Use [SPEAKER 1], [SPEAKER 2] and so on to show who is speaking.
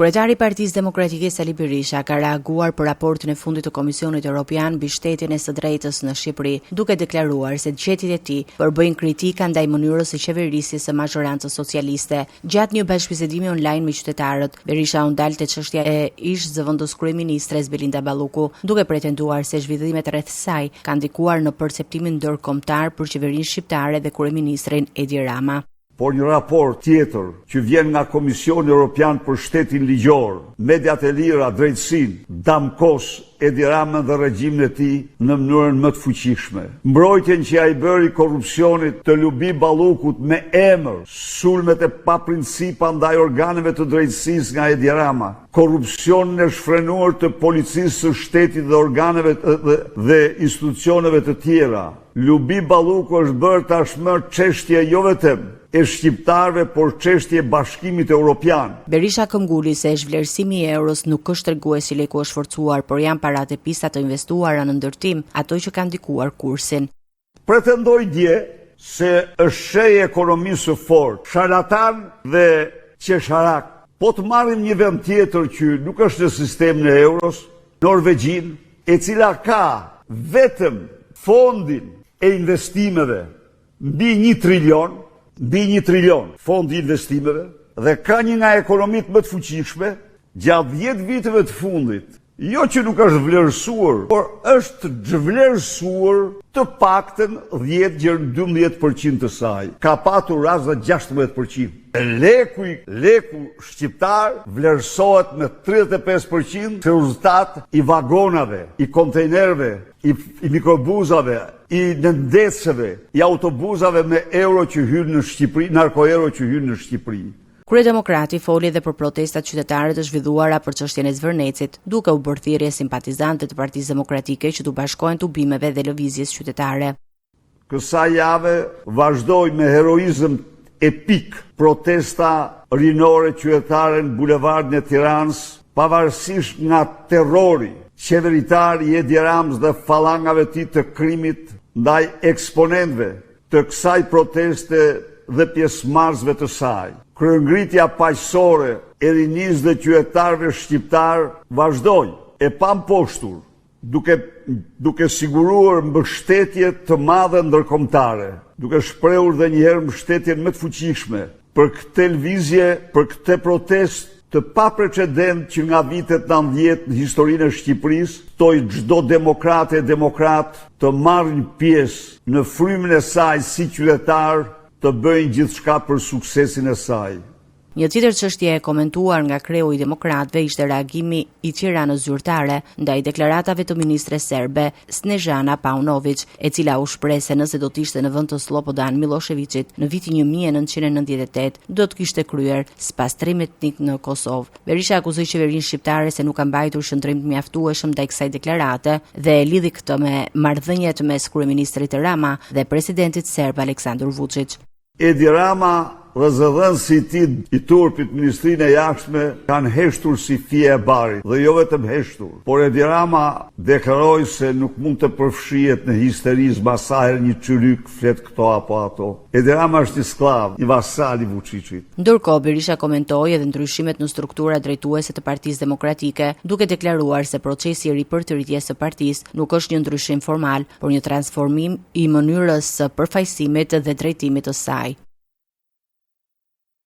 [SPEAKER 1] Kryetari i Partisë Demokratike Sali Berisha ka reaguar për raportin e fundit të Komisionit Evropian mbi shtetjen e së drejtës në Shqipëri, duke deklaruar se gjetjet e tij përbëjnë kritika ndaj mënyrës së qeverisjes së majorancës socialiste. Gjatë një bashkëbisedimi online me qytetarët, Berisha u ndal te çështja e ish-zëvendës kryeministres Belinda Balluku, duke pretenduar se zhvillimet rreth saj kanë ndikuar në perceptimin ndërkombëtar për qeverinë shqiptare dhe kryeministrin Edi Rama.
[SPEAKER 2] Por një raport tjetër që vjen nga Komisioni Evropian për Shtetin Ligjor, mediat e lira, drejtësinë, damkos Edi Ramën dhe regjimin e tij në mënyrën më të fuqishme. Mbrojtjen që ai bëri korrupsionit të Lubi Ballukut me emër, sulmet e paprincipa ndaj organeve të drejtësisë nga Edi Rama, korrupsionin e shfrenuar të policisë së shtetit dhe organeve dhe institucioneve të tjera. Lubi Balluku është bërë tashmë çështje jo vetëm e shqiptarëve, por çështje e Bashkimit Evropian.
[SPEAKER 1] Berisha këmbguli se zhvlerësimi i euros nuk është tregues si leku është forcuar, por janë paratë e pista të investuara në ndërtim, ato që kanë ndikuar kursin.
[SPEAKER 2] Pretendoj dje se është shehje ekonomisë së fortë, sharlatan dhe qesharak. Po të marrim një vend tjetër që nuk është në sistemin e euros, Norvegjin, e cila ka vetëm fondin e investimeve mbi 1 trilion fondi i investimeve dhe ka një nga ekonomitë më të fuqishme gjatë 10 viteve të fundit. Jo që nuk është vlerësuar, por është zhvlerësuar të paktën 10-12% të saj. Ka patur rast dhe 16%. Leku shqiptar vlerësohet me 35% se rezultat i vagonave, i kontejnerve, i mikrobuzave, i nëndecëve, i autobuzave me euro që hynë në Shqipëri, narkoeuro që hynë në Shqipëri.
[SPEAKER 1] Kryedemokrati foli edhe për protestat qytetare të zhvilluara për çështjen e Zvërnecit, duke u bërë thirrje simpatizante të Partisë Demokratike që tu bashkohen tubimeve dhe lëvizjes qytetare.
[SPEAKER 2] Kësaj jave vazhdoi me heroizëm epik protesta rinore qytetare në bulevardin e Tiranës, pavarësisht nga terrori qeveritar i Edi Ramës dhe fallangave të tij të krimit ndaj eksponentëve të kësaj proteste dhe pjesëmarrësve të saj. Kryengritja paqësore e rinisë dhe qytetarëve shqiptar vazhdoi e pamposhtur, duke siguruar mbështetje të madhe ndërkombëtare, duke shprehur dhe njëherë mbështetjen më të fuqishme për këtë lëvizje, për këtë protestë të paprecedent që nga vitet 90 në historinë e Shqipërisë, ftoi çdo demokrat të marrë pjesë në frymën e saj si qytetar, të bëjnë gjithçka për suksesin e saj.
[SPEAKER 1] Një tjetër çështje e komentuar nga kreu i demokratëve ishte reagimi i Tiranës zyrtare ndaj deklaratave të ministres serbe Snežana Paunović, e cila u shpreh se nëse do të ishte në vend të Slobodan Miloševićit në vitin 1998, do të kishte kryer spastrim etnik në Kosovë. Berisha akuzoi qeverinë shqiptare se nuk ka mbajtur shëndrim të mjaftueshëm ndaj kësaj deklarate dhe e lidhi këtë me marrëdhëniet mes kryeministrit Rama dhe presidentit serb Aleksandar Vučić.
[SPEAKER 2] Edi Rama dhe zëdhënësi i tij i turpit Ministrinë e Jashtme kanë heshtur si fije e barit, dhe jo vetëm heshtur, por Edi Rama deklaroi se nuk mund të përfshihet në histerizëm asaj një çyryk flet këto apo ato. Edi Rama është i skllav, i vasal i Vučićit.
[SPEAKER 1] Ndërkohë Berisha komentoi edhe ndryshimet në struktura drejtuese të Partisë Demokratike, duke deklaruar se procesi i ripërtëritjes së partisë nuk është një ndryshim formal, por një transformim i mënyrës së përfaqësimit dhe drejtimit të saj.